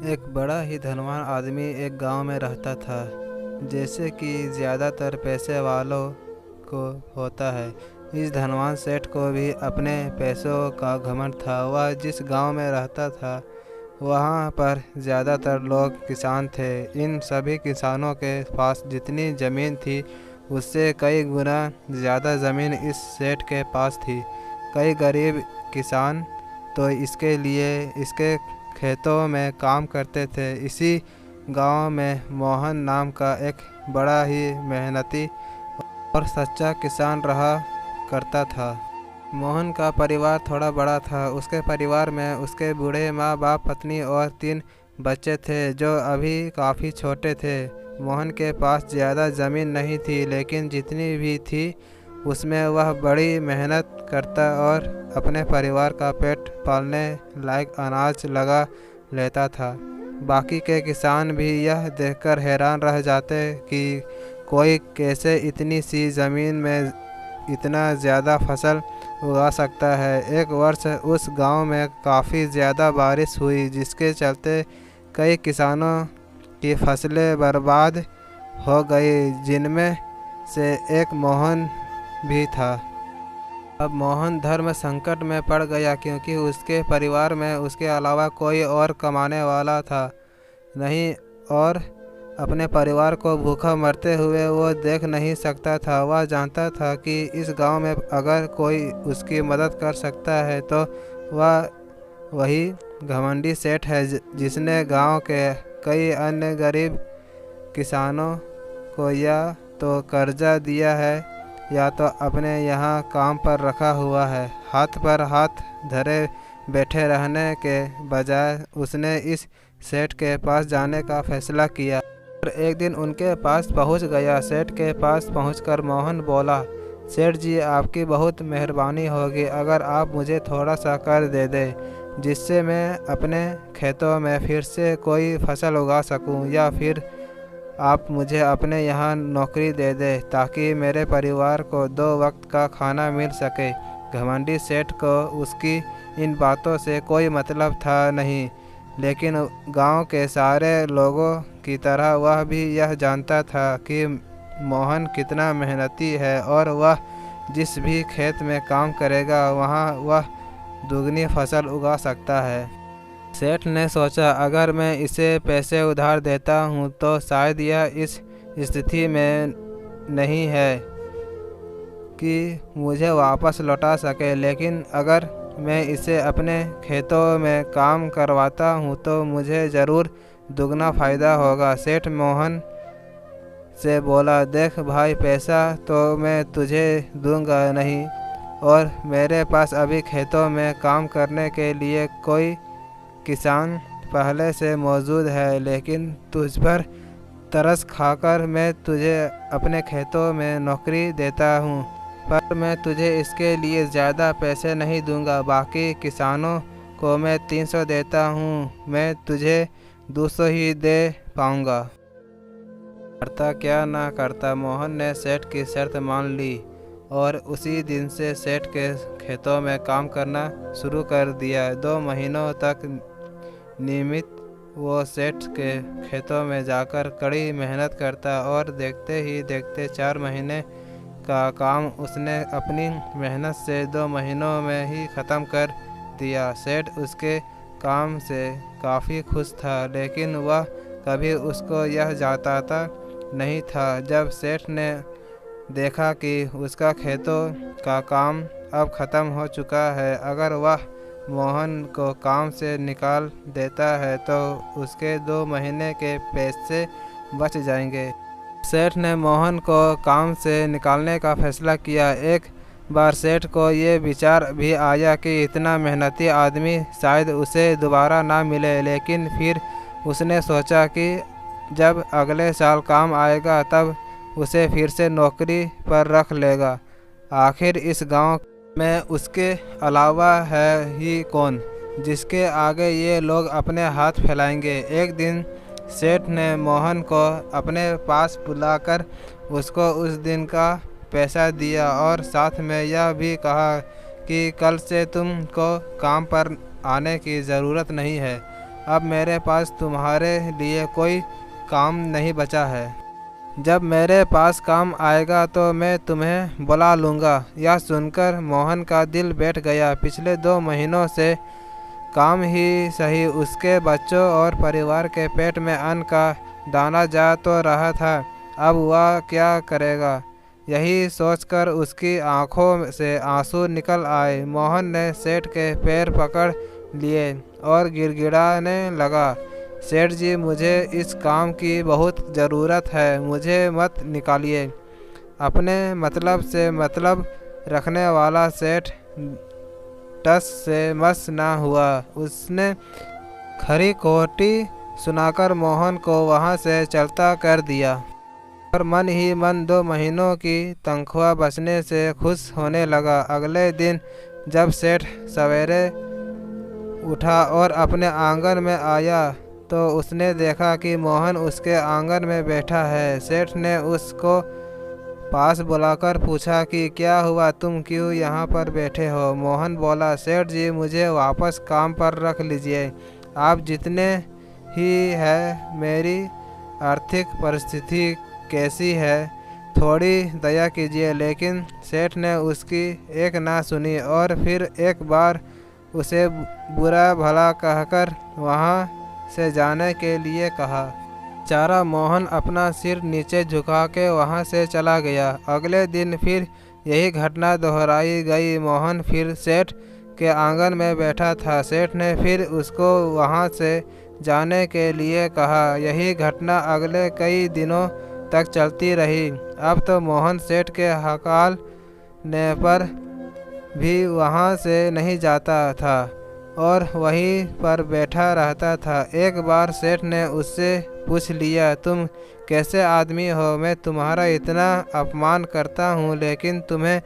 एक बड़ा ही धनवान आदमी एक गांव में रहता था। जैसे कि ज़्यादातर पैसे वालों को होता है, इस धनवान सेठ को भी अपने पैसों का घमंड था। वह जिस गांव में रहता था वहां पर ज़्यादातर लोग किसान थे। इन सभी किसानों के पास जितनी ज़मीन थी उससे कई गुना ज़्यादा ज़मीन इस सेठ के पास थी। कई गरीब किसान तो इसके लिए इसके खेतों में काम करते थे। इसी गांव में मोहन नाम का एक बड़ा ही मेहनती और सच्चा किसान रहा करता था। मोहन का परिवार थोड़ा बड़ा था। उसके परिवार में उसके बूढ़े माँ बाप, पत्नी और 3 बच्चे थे जो अभी काफ़ी छोटे थे। मोहन के पास ज़्यादा ज़मीन नहीं थी, लेकिन जितनी भी थी उसमें वह बड़ी मेहनत करता और अपने परिवार का पेट पालने लायक अनाज लगा लेता था। बाकी के किसान भी यह देखकर हैरान रह जाते कि कोई कैसे इतनी सी ज़मीन में इतना ज़्यादा फसल उगा सकता है। एक वर्ष उस गांव में काफ़ी ज़्यादा बारिश हुई, जिसके चलते कई किसानों की फसलें बर्बाद हो गई, जिनमें से एक मोहन भी था। अब मोहन धर्म संकट में पड़ गया, क्योंकि उसके परिवार में उसके अलावा कोई और कमाने वाला था नहीं और अपने परिवार को भूखा मरते हुए वो देख नहीं सकता था। वह जानता था कि इस गांव में अगर कोई उसकी मदद कर सकता है तो वह वही घमंडी सेठ है, जिसने गांव के कई अन्य गरीब किसानों को या तो कर्जा दिया है या तो अपने यहाँ काम पर रखा हुआ है। हाथ पर हाथ धरे बैठे रहने के बजाय उसने इस सेठ के पास जाने का फैसला किया और एक दिन उनके पास पहुंच गया। सेठ के पास पहुंचकर मोहन बोला, सेठ जी, आपकी बहुत मेहरबानी होगी अगर आप मुझे थोड़ा सा कर दे दें, जिससे मैं अपने खेतों में फिर से कोई फसल उगा सकूं, या फिर आप मुझे अपने यहाँ नौकरी दे दें ताकि मेरे परिवार को 2 वक्त का खाना मिल सके। घमंडी सेठ को उसकी इन बातों से कोई मतलब था नहीं, लेकिन गांव के सारे लोगों की तरह वह भी यह जानता था कि मोहन कितना मेहनती है और वह जिस भी खेत में काम करेगा वहाँ वह दुगनी फसल उगा सकता है। सेठ ने सोचा, अगर मैं इसे पैसे उधार देता हूँ तो शायद यह इस स्थिति में नहीं है कि मुझे वापस लौटा सके, लेकिन अगर मैं इसे अपने खेतों में काम करवाता हूँ तो मुझे ज़रूर दुगना फ़ायदा होगा। सेठ मोहन से बोला, देख भाई, पैसा तो मैं तुझे दूंगा नहीं और मेरे पास अभी खेतों में काम करने के लिए कोई किसान पहले से मौजूद है, लेकिन तुझ पर तरस खाकर मैं तुझे अपने खेतों में नौकरी देता हूँ, पर मैं तुझे इसके लिए ज़्यादा पैसे नहीं दूंगा। बाकी किसानों को मैं 300 देता हूँ, मैं तुझे 200 ही दे पाऊँगा। करता क्या ना करता, मोहन ने सेठ की शर्त मान ली और उसी दिन से सेठ के खेतों में काम करना शुरू कर दिया। 2 महीनों तक नियमित वो सेठ के खेतों में जाकर कड़ी मेहनत करता और देखते ही देखते 4 महीने का काम उसने अपनी मेहनत से 2 महीनों में ही ख़त्म कर दिया। सेठ उसके काम से काफ़ी खुश था, लेकिन वह कभी उसको यह जताता नहीं था। जब सेठ ने देखा कि उसका खेतों का काम अब ख़त्म हो चुका है, अगर वह मोहन को काम से निकाल देता है तो उसके 2 महीने के पैसे बच जाएंगे। सेठ ने मोहन को काम से निकालने का फैसला किया। एक बार सेठ को ये विचार भी आया कि इतना मेहनती आदमी शायद उसे दोबारा ना मिले, लेकिन फिर उसने सोचा कि जब अगले साल काम आएगा तब उसे फिर से नौकरी पर रख लेगा। आखिर इस गांव में उसके अलावा है ही कौन जिसके आगे ये लोग अपने हाथ फैलाएंगे। एक दिन सेठ ने मोहन को अपने पास बुलाकर उसको उस दिन का पैसा दिया और साथ में यह भी कहा कि कल से तुमको काम पर आने की ज़रूरत नहीं है। अब मेरे पास तुम्हारे लिए कोई काम नहीं बचा है। जब मेरे पास काम आएगा तो मैं तुम्हें बुला लूँगा। यह सुनकर मोहन का दिल बैठ गया। पिछले 2 महीनों से काम ही सही उसके बच्चों और परिवार के पेट में अन्न का दाना जा तो रहा था, अब वह क्या करेगा। यही सोचकर उसकी आंखों से आंसू निकल आए। मोहन ने सेठ के पैर पकड़ लिए और गिड़गिड़ाने लगा, सेठ जी, मुझे इस काम की बहुत ज़रूरत है, मुझे मत निकालिए। अपने मतलब से मतलब रखने वाला सेठ टस से मस ना हुआ। उसने खरी खोटी सुनाकर मोहन को वहाँ से चलता कर दिया और मन ही मन 2 महीनों की तनख्वाह बचने से खुश होने लगा। अगले दिन जब सेठ सवेरे उठा और अपने आंगन में आया तो उसने देखा कि मोहन उसके आंगन में बैठा है। सेठ ने उसको पास बुलाकर पूछा कि क्या हुआ, तुम क्यों यहाँ पर बैठे हो। मोहन बोला, सेठ जी, मुझे वापस काम पर रख लीजिए। आप जितने ही है, मेरी आर्थिक परिस्थिति कैसी है, थोड़ी दया कीजिए। लेकिन सेठ ने उसकी एक ना सुनी और फिर एक बार उसे बुरा भला कहकर वहाँ से जाने के लिए कहा। बेचारा मोहन अपना सिर नीचे झुका के वहाँ से चला गया। अगले दिन फिर यही घटना दोहराई गई। मोहन फिर सेठ के आंगन में बैठा था। सेठ ने फिर उसको वहाँ से जाने के लिए कहा। यही घटना अगले कई दिनों तक चलती रही। अब तो मोहन सेठ के हकालने पर भी वहाँ से नहीं जाता था और वहीं पर बैठा रहता था। एक बार सेठ ने उससे पूछ लिया, तुम कैसे आदमी हो, मैं तुम्हारा इतना अपमान करता हूँ लेकिन तुम्हें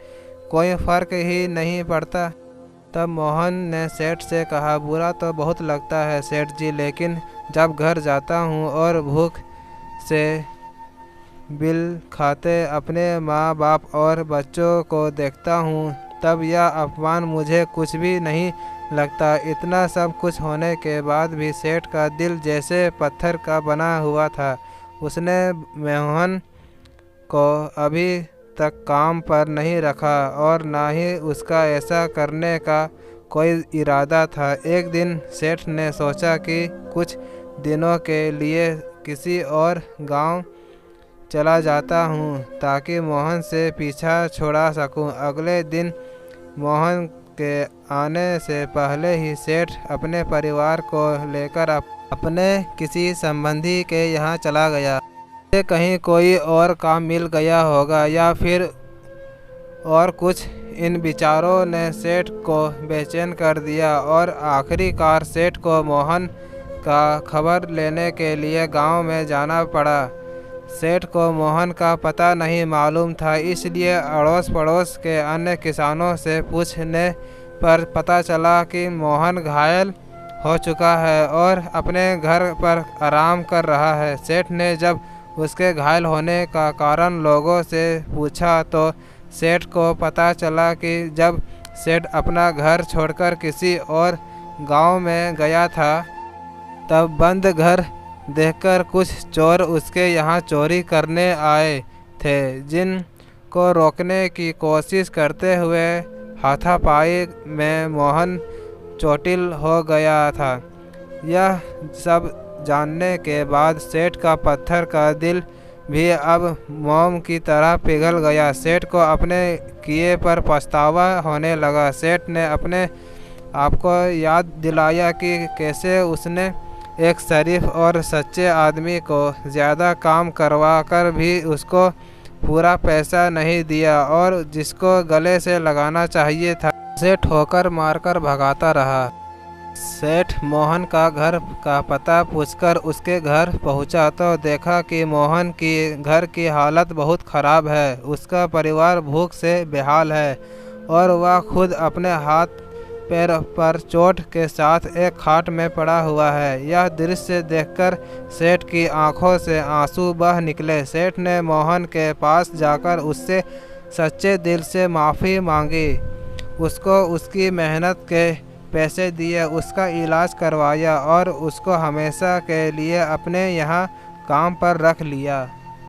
कोई फ़र्क ही नहीं पड़ता। तब मोहन ने सेठ से कहा, बुरा तो बहुत लगता है सेठ जी, लेकिन जब घर जाता हूँ और भूख से बिल खाते अपने माँ बाप और बच्चों को देखता हूँ तब यह अपमान मुझे कुछ भी नहीं लगता। इतना सब कुछ होने के बाद भी सेठ का दिल जैसे पत्थर का बना हुआ था। उसने मोहन को अभी तक काम पर नहीं रखा और ना ही उसका ऐसा करने का कोई इरादा था। एक दिन सेठ ने सोचा कि कुछ दिनों के लिए किसी और गांव चला जाता हूँ ताकि मोहन से पीछा छुड़ा सकूँ। अगले दिन मोहन के आने से पहले ही सेठ अपने परिवार को लेकर अपने किसी संबंधी के यहाँ चला गया। कहीं कोई और काम मिल गया होगा या फिर और कुछ। इन विचारों ने सेठ को बेचैन कर दिया और आखिरकार सेठ को मोहन का खबर लेने के लिए गांव में जाना पड़ा। सेठ को मोहन का पता नहीं मालूम था, इसलिए अड़ोस पड़ोस के अन्य किसानों से पूछने पर पता चला कि मोहन घायल हो चुका है और अपने घर पर आराम कर रहा है। सेठ ने जब उसके घायल होने का कारण लोगों से पूछा तो सेठ को पता चला कि जब सेठ अपना घर छोड़कर किसी और गांव में गया था तब बंद घर देखकर कुछ चोर उसके यहाँ चोरी करने आए थे, जिनको रोकने की कोशिश करते हुए हाथापाई में मोहन चोटिल हो गया था। यह सब जानने के बाद सेठ का पत्थर का दिल भी अब मोम की तरह पिघल गया। सेठ को अपने किए पर पछतावा होने लगा। सेठ ने अपने आपको याद दिलाया कि कैसे उसने एक शरीफ और सच्चे आदमी को ज़्यादा काम करवा कर भी उसको पूरा पैसा नहीं दिया और जिसको गले से लगाना चाहिए था उसे ठोकर मारकर भगाता रहा। सेठ मोहन का घर का पता पूछकर उसके घर पहुंचा तो देखा कि मोहन की घर की हालत बहुत ख़राब है। उसका परिवार भूख से बेहाल है और वह खुद अपने हाथ पैर पर चोट के साथ एक खाट में पड़ा हुआ है। यह दृश्य देखकर सेठ की आंखों से आंसू बह निकले। सेठ ने मोहन के पास जाकर उससे सच्चे दिल से माफ़ी मांगी, उसको उसकी मेहनत के पैसे दिए, उसका इलाज करवाया और उसको हमेशा के लिए अपने यहाँ काम पर रख लिया।